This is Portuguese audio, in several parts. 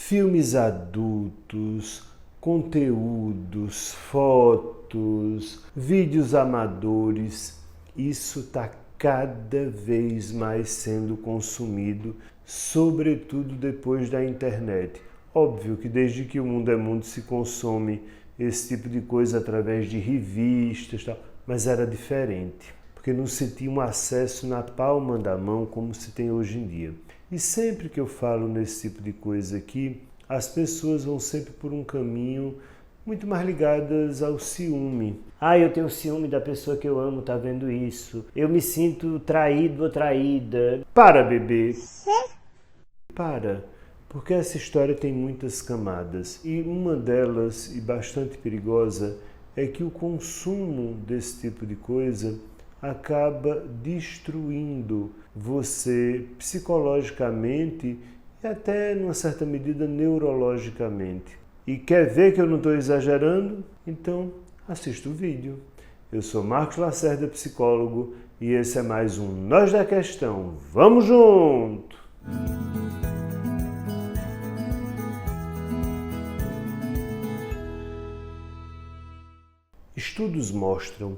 filmes adultos, conteúdos, fotos, vídeos amadores, isso está cada vez mais sendo consumido, sobretudo depois da internet. Óbvio que desde que o mundo é mundo se consome esse tipo de coisa através de revistas, tal, mas era diferente, porque não se tinha um acesso na palma da mão como se tem hoje em dia. E sempre que eu falo nesse tipo de coisa aqui, as pessoas vão sempre por um caminho muito mais ligadas ao ciúme. Ah, eu tenho ciúme da pessoa que eu amo, tá vendo isso? Eu me sinto traído ou traída. Para, bebê! Para, porque essa história tem muitas camadas e uma delas, e bastante perigosa, é que o consumo desse tipo de coisa acaba destruindo você psicologicamente e até, numa certa medida, neurologicamente. E quer ver que eu não estou exagerando? Então, assista o vídeo. Eu sou Marcos Lacerda, psicólogo, e esse é mais um Nós da Questão. Vamos junto! Estudos mostram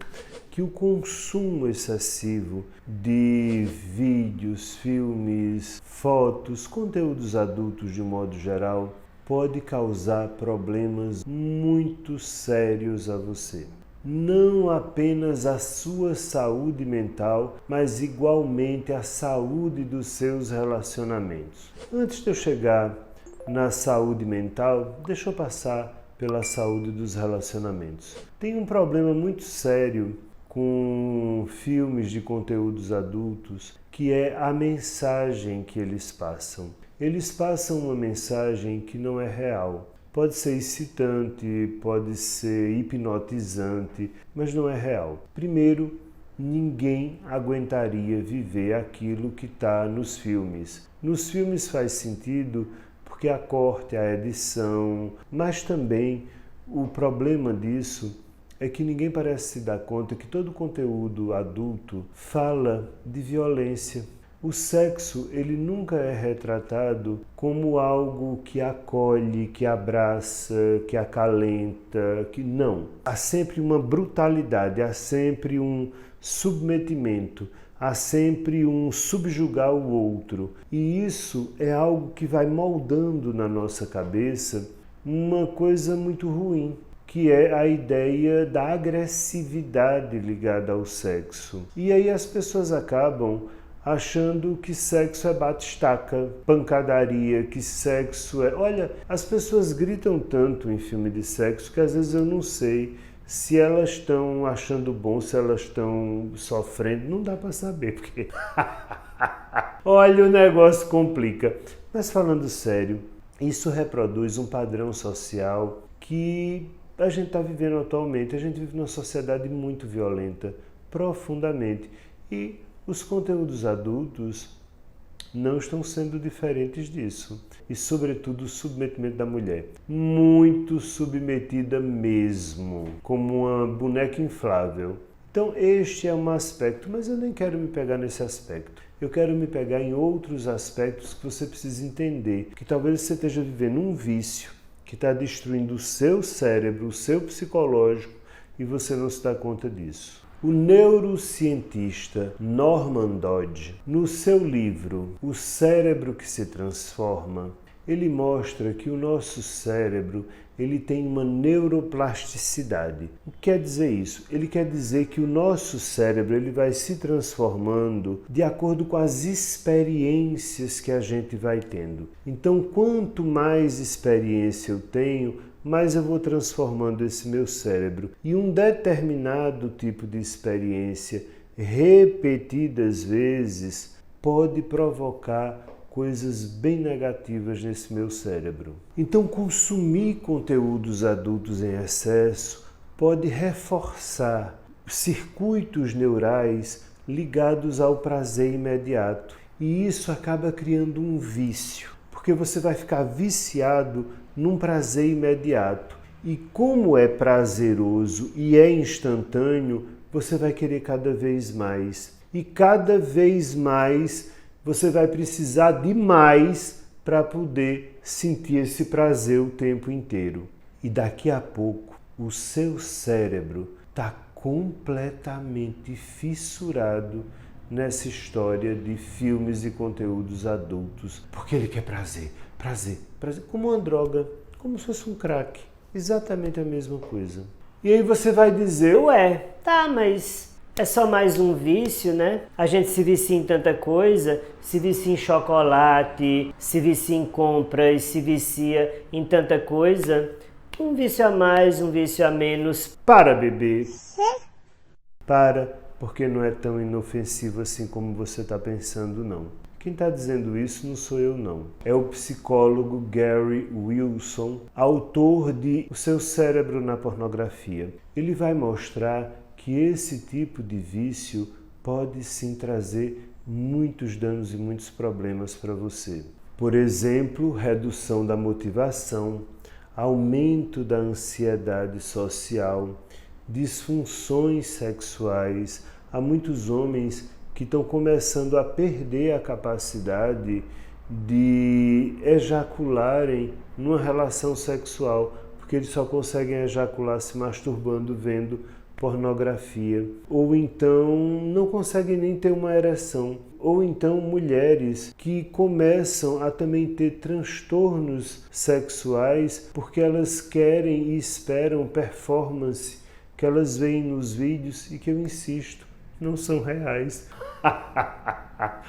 que o consumo excessivo de vídeos, filmes, fotos, conteúdos adultos de modo geral, pode causar problemas muito sérios a você. Não apenas a sua saúde mental, mas igualmente a saúde dos seus relacionamentos. Antes de eu chegar na saúde mental, deixa eu passar pela saúde dos relacionamentos. Tem um problema muito sério com filmes de conteúdos adultos, que é a mensagem que eles passam. Eles passam uma mensagem que não é real. Pode ser excitante, pode ser hipnotizante, mas não é real. Primeiro, ninguém aguentaria viver aquilo que está nos filmes. Nos filmes faz sentido porque a corte, a edição, mas também o problema disso é que ninguém parece se dar conta que todo conteúdo adulto fala de violência. O sexo, ele nunca é retratado como algo que acolhe, que abraça, que acalenta, que não. Há sempre uma brutalidade, há sempre um submetimento, há sempre um subjugar o outro. E isso é algo que vai moldando na nossa cabeça uma coisa muito ruim, que é a ideia da agressividade ligada ao sexo. E aí as pessoas acabam achando que sexo é bate-estaca, pancadaria, que sexo é... Olha, as pessoas gritam tanto em filme de sexo que às vezes eu não sei se elas estão achando bom, se elas estão sofrendo, não dá para saber, porque... Olha, o negócio complica. Mas falando sério, isso reproduz um padrão social que a gente está vivendo atualmente. A gente vive numa sociedade muito violenta, profundamente. E os conteúdos adultos não estão sendo diferentes disso. E, sobretudo, o submetimento da mulher. Muito submetida mesmo, como uma boneca inflável. Então, este é um aspecto, mas eu nem quero me pegar nesse aspecto. Eu quero me pegar em outros aspectos que você precisa entender. Que talvez você esteja vivendo um vício que está destruindo o seu cérebro, o seu psicológico, e você não se dá conta disso. O neurocientista Norman Dodge, no seu livro O Cérebro que se Transforma, ele mostra que o nosso cérebro ele tem uma neuroplasticidade. O que quer dizer isso? Ele quer dizer que o nosso cérebro ele vai se transformando de acordo com as experiências que a gente vai tendo. Então, quanto mais experiência eu tenho, mais eu vou transformando esse meu cérebro. E um determinado tipo de experiência, repetidas vezes, pode provocar coisas bem negativas nesse meu cérebro. Então, consumir conteúdos adultos em excesso pode reforçar circuitos neurais ligados ao prazer imediato. E isso acaba criando um vício, porque você vai ficar viciado num prazer imediato. E como é prazeroso e é instantâneo, você vai querer cada vez mais. E cada vez mais você vai precisar de mais para poder sentir esse prazer o tempo inteiro. E daqui a pouco o seu cérebro está completamente fissurado nessa história de filmes e conteúdos adultos, porque ele quer prazer, prazer, prazer, como uma droga, como se fosse um crack, exatamente a mesma coisa. E aí você vai dizer, ué, tá, mas é só mais um vício, né? A gente se vicia em tanta coisa, se vicia em chocolate, se vicia em compras, se vicia em tanta coisa. Um vício a mais, um vício a menos. Para, bebê. Para, porque não é tão inofensivo assim como você está pensando, não. Quem está dizendo isso não sou eu, não. É o psicólogo Gary Wilson, autor de O Seu Cérebro na Pornografia. Ele vai mostrar que esse tipo de vício pode sim trazer muitos danos e muitos problemas para você. Por exemplo, redução da motivação, aumento da ansiedade social, disfunções sexuais. Há muitos homens que estão começando a perder a capacidade de ejacularem numa relação sexual, porque eles só conseguem ejacular se masturbando, vendo pornografia, ou então não conseguem nem ter uma ereção, ou então mulheres que começam a também ter transtornos sexuais porque elas querem e esperam performance que elas veem nos vídeos e que eu insisto, não são reais.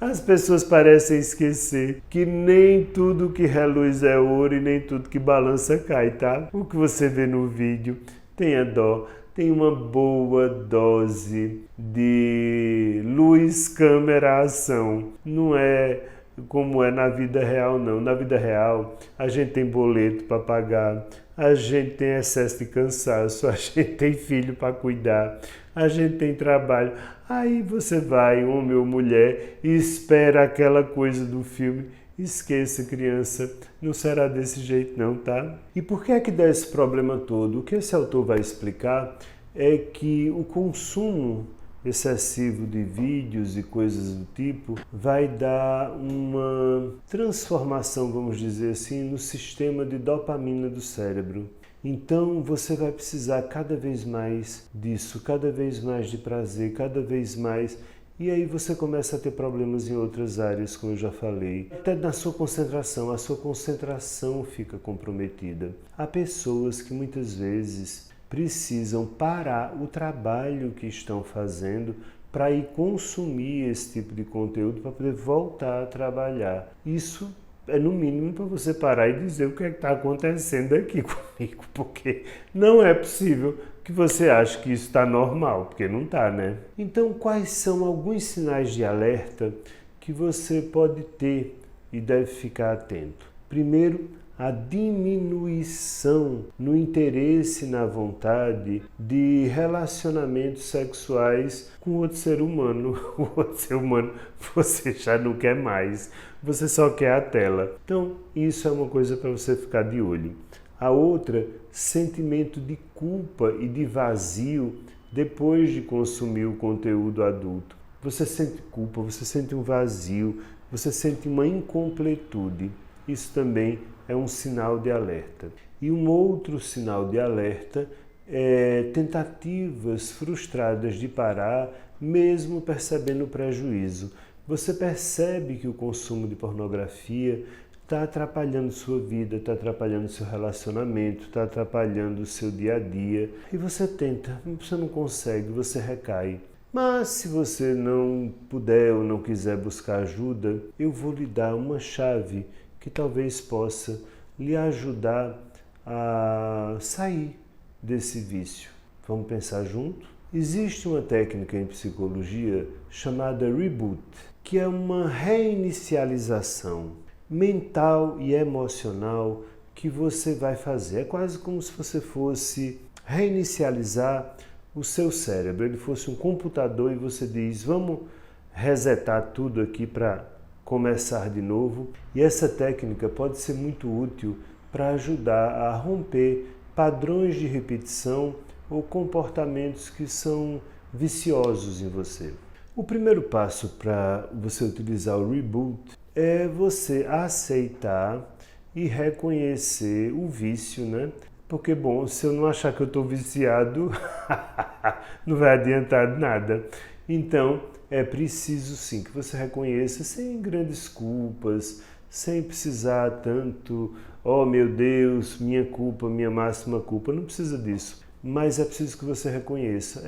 As pessoas parecem esquecer que nem tudo que reluz é ouro e nem tudo que balança cai, tá? O que você vê no vídeo, tenha dó. Tem uma boa dose de luz, câmera, ação. Não é como é na vida real, não. Na vida real, a gente tem boleto para pagar, a gente tem excesso de cansaço, a gente tem filho para cuidar, a gente tem trabalho. Aí você vai, homem ou mulher, e espera aquela coisa do filme. Esqueça, criança, não será desse jeito não, tá? E por que é que dá esse problema todo? O que esse autor vai explicar é que o consumo excessivo de vídeos e coisas do tipo vai dar uma transformação, vamos dizer assim, no sistema de dopamina do cérebro. Então você vai precisar cada vez mais disso, cada vez mais de prazer, cada vez mais. E aí você começa a ter problemas em outras áreas, como eu já falei. Até na sua concentração, a sua concentração fica comprometida. Há pessoas que muitas vezes precisam parar o trabalho que estão fazendo para ir consumir esse tipo de conteúdo para poder voltar a trabalhar. Isso é no mínimo para você parar e dizer o que é que está acontecendo aqui comigo, porque não é possível que você ache que isso está normal, porque não está, né? Então, quais são alguns sinais de alerta que você pode ter e deve ficar atento? Primeiro, a diminuição no interesse, na vontade de relacionamentos sexuais com outro ser humano. O outro ser humano você já não quer mais, você só quer a tela. Então, isso é uma coisa para você ficar de olho. A outra, sentimento de culpa e de vazio depois de consumir o conteúdo adulto. Você sente culpa, você sente um vazio, você sente uma incompletude. Isso também é um sinal de alerta. E um outro sinal de alerta é tentativas frustradas de parar, mesmo percebendo o prejuízo. Você percebe que o consumo de pornografia está atrapalhando sua vida, está atrapalhando seu relacionamento, está atrapalhando o seu dia a dia. E você tenta, você não consegue, você recai. Mas se você não puder ou não quiser buscar ajuda, eu vou lhe dar uma chave que talvez possa lhe ajudar a sair desse vício. Vamos pensar junto? Existe uma técnica em psicologia chamada Reboot, que é uma reinicialização mental e emocional que você vai fazer. É quase como se você fosse reinicializar o seu cérebro. Ele fosse um computador e você diz, vamos resetar tudo aqui para começar de novo. E essa técnica pode ser muito útil para ajudar a romper padrões de repetição ou comportamentos que são viciosos em você. O primeiro passo para você utilizar o Reboot é você aceitar e reconhecer o vício, né? Porque, bom, se eu não achar que eu estou viciado, não vai adiantar nada. Então, é preciso sim que você reconheça sem grandes culpas, sem precisar tanto, oh meu Deus, minha culpa, minha máxima culpa, não precisa disso. Mas é preciso que você reconheça,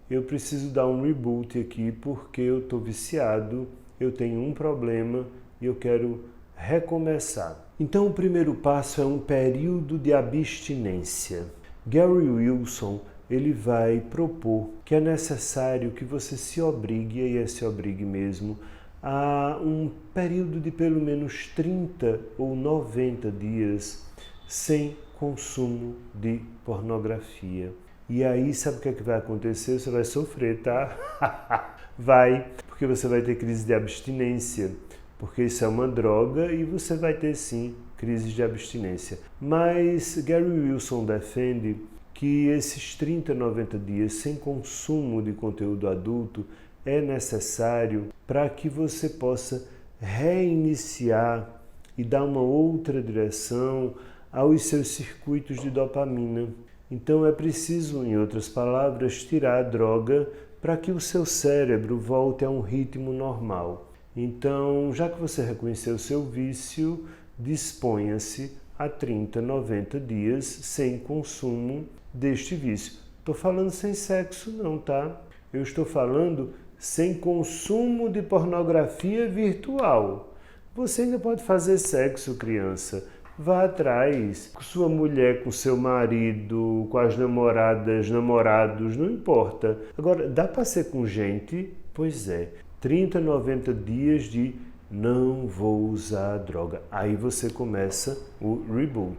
eu preciso dar um reboot aqui porque eu estou viciado, eu tenho um problema e eu quero recomeçar. Então o primeiro passo é um período de abstinência. Gary Wilson, ele vai propor que é necessário que você se obrigue, e se obrigue mesmo, a um período de pelo menos 30 ou 90 dias sem consumo de pornografia. E aí, sabe o que é que vai acontecer? Você vai sofrer, tá? Vai, porque você vai ter crise de abstinência, porque isso é uma droga e você vai ter sim crise de abstinência. Mas Gary Wilson defende que esses 30, 90 dias sem consumo de conteúdo adulto é necessário para que você possa reiniciar e dar uma outra direção aos seus circuitos de dopamina. Então é preciso, em outras palavras, tirar a droga para que o seu cérebro volte a um ritmo normal. Então, já que você reconheceu o seu vício, disponha-se a 30, 90 dias sem consumo deste vício. Estou falando sem sexo não, tá? Eu estou falando sem consumo de pornografia virtual. Você ainda pode fazer sexo, criança. Vá atrás, com sua mulher, com seu marido, com as namoradas, namorados, não importa. Agora, dá para ser com gente? Pois é. 30, 90 dias de não vou usar a droga. Aí você começa o reboot.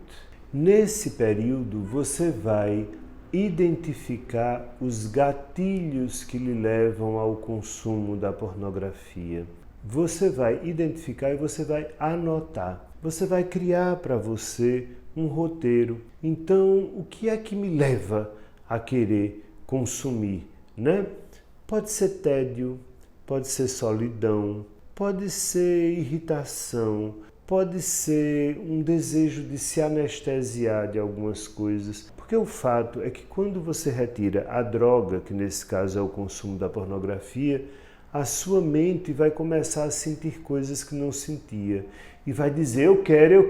Nesse período, você vai identificar os gatilhos que lhe levam ao consumo da pornografia. Você vai identificar e você vai anotar. Você vai criar para você um roteiro. Então, o que é que me leva a querer consumir, né? Pode ser tédio, pode ser solidão, pode ser irritação, pode ser um desejo de se anestesiar de algumas coisas. Porque o fato é que quando você retira a droga, que nesse caso é o consumo da pornografia, a sua mente vai começar a sentir coisas que não sentia. E vai dizer, eu quero. Eu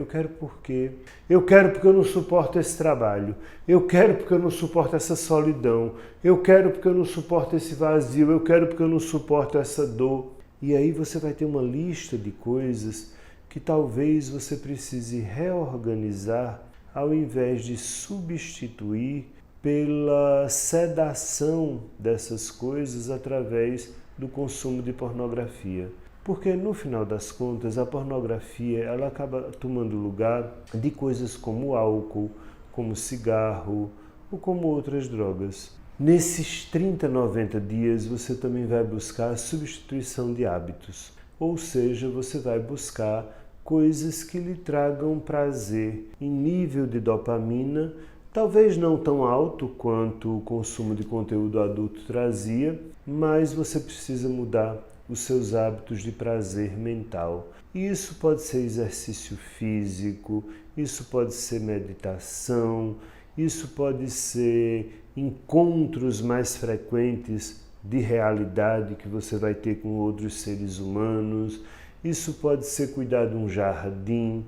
quero por quê? Eu quero porque eu não suporto esse trabalho. Eu quero porque eu não suporto essa solidão. Eu quero porque eu não suporto esse vazio. Eu quero porque eu não suporto essa dor. E aí você vai ter uma lista de coisas que talvez você precise reorganizar ao invés de substituir pela sedação dessas coisas através do consumo de pornografia. Porque no final das contas a pornografia ela acaba tomando lugar de coisas como álcool, como cigarro ou como outras drogas. Nesses 30, 90 dias você também vai buscar a substituição de hábitos, ou seja, você vai buscar coisas que lhe tragam prazer em nível de dopamina, talvez não tão alto quanto o consumo de conteúdo adulto trazia, mas você precisa mudar os seus hábitos de prazer mental. E isso pode ser exercício físico, isso pode ser meditação, isso pode ser encontros mais frequentes de realidade que você vai ter com outros seres humanos, isso pode ser cuidar de um jardim,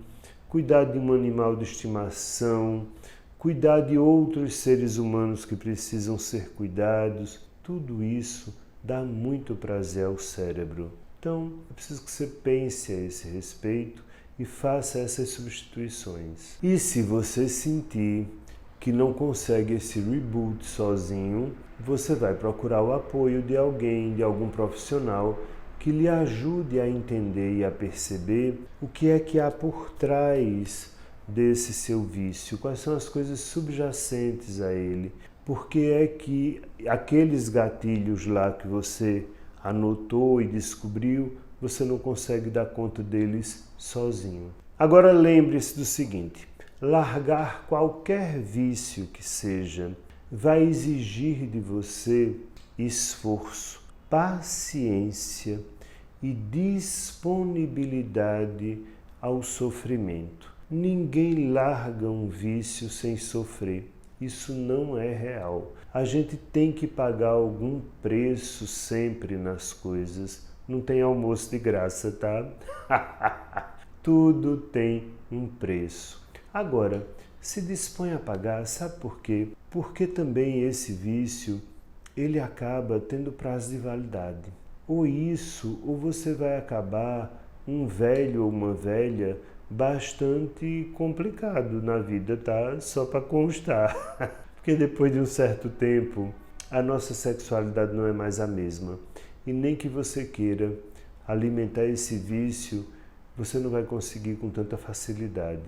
cuidar de um animal de estimação, cuidar de outros seres humanos que precisam ser cuidados. Tudo isso dá muito prazer ao cérebro. Então, é preciso que você pense a esse respeito e faça essas substituições. E se você sentir que não consegue esse reboot sozinho, você vai procurar o apoio de alguém, de algum profissional que lhe ajude a entender e a perceber o que é que há por trás desse seu vício, quais são as coisas subjacentes a ele, porque é que aqueles gatilhos lá que você anotou e descobriu, você não consegue dar conta deles sozinho. Agora lembre-se do seguinte, largar qualquer vício que seja vai exigir de você esforço, paciência e disponibilidade ao sofrimento. Ninguém larga um vício sem sofrer. Isso não é real. A gente tem que pagar algum preço sempre nas coisas. Não tem almoço de graça, tá? Tudo tem um preço. Agora, se dispõe a pagar, sabe por quê? Porque também esse vício, ele acaba tendo prazo de validade. Ou isso, ou você vai acabar um velho ou uma velha bastante complicado na vida, tá? Só para constar. Porque depois de um certo tempo, a nossa sexualidade não é mais a mesma. E nem que você queira alimentar esse vício, você não vai conseguir com tanta facilidade.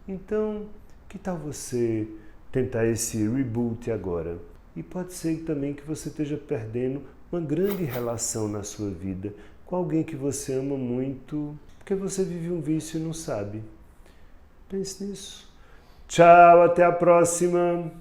Então, que tal você tentar esse reboot agora? E pode ser também que você esteja perdendo uma grande relação na sua vida com alguém que você ama muito, porque você vive um vício e não sabe. Pense nisso. Tchau, até a próxima!